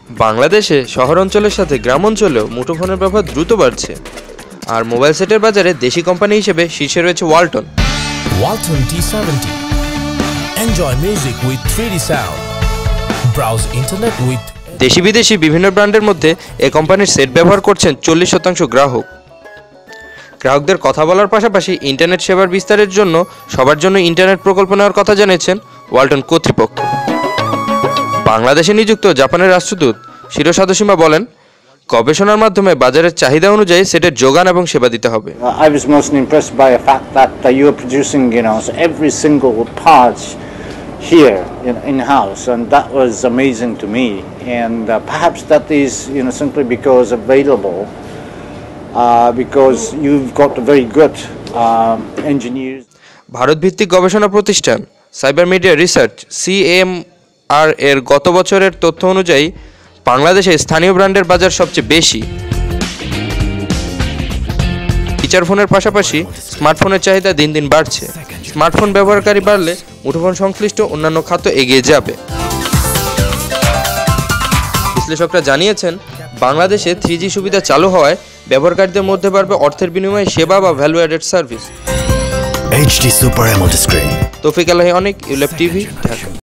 বাংলাদেশে শহর অঞ্চলের সাথে গ্রাম অঞ্চলেও মুঠোফোনের ব্যবহার দ্রুত বাড়ছে, আর মোবাইল সেটের বাজারে দেশি কোম্পানি হিসেবে শীর্ষে রয়েছে Walton. Walton T70. Enjoy music with 3D sound. Browse internet with দেশি বিদেশি বিভিন্ন ব্র্যান্ডের মধ্যে এই কোম্পানির সেট ব্যবহার করছেন 40% গ্রাহক। গ্রাহকদের কথা বলার পাশাপাশি ইন্টারনেট সেবার বিস্তারের জন্য সবার জন্য ইন্টারনেট প্রকল্প নেওয়ার কথা জানিয়েছেন ওয়ালটন কর্তৃপক্ষ। বাংলাদেশে নিযুক্ত জাপানের রাষ্ট্রদূত শিরোসাদোশিমা বলেন, গবেষণার মাধ্যমে বাজারের চাহিদা অনুযায়ী সেটের যোগান এবং সেবা দিতে হবে। I was most impressed by the fact that you are producing, every single part here in-house, and that was amazing to me. And perhaps that is, simply because available, because you've got very good engineers. Bharat ভিত্তিক গবেষণা প্রতিষ্ঠান cyber media research CMR এর গত বছরের তথ্য অনুযায়ী বাংলাদেশে স্থানীয় ব্র্যান্ডের বাজার সবচেয়ে বেশি। ফিচার ফোনের পাশাপাশি স্মার্টফোনের চাহিদা দিন দিন বাড়ছে। স্মার্টফোন ব্যবহারকারী বাড়লে মুঠোফোন সংশ্লিষ্ট অন্যান্য খাত এগিয়ে যাবে। বিশ্লেষকরা জানিয়েছেন, বাংলাদেশে 3G সুবিধা চালু হওয়ায় ব্যবহারকারীদের মধ্যে বাড়বে অর্থের বিনিময়ে সেবা বা value added service. HD Super AMOLED screen. তৌফিক আলাহি অনেক, ইউল্যাব টিভি, ঢাকা।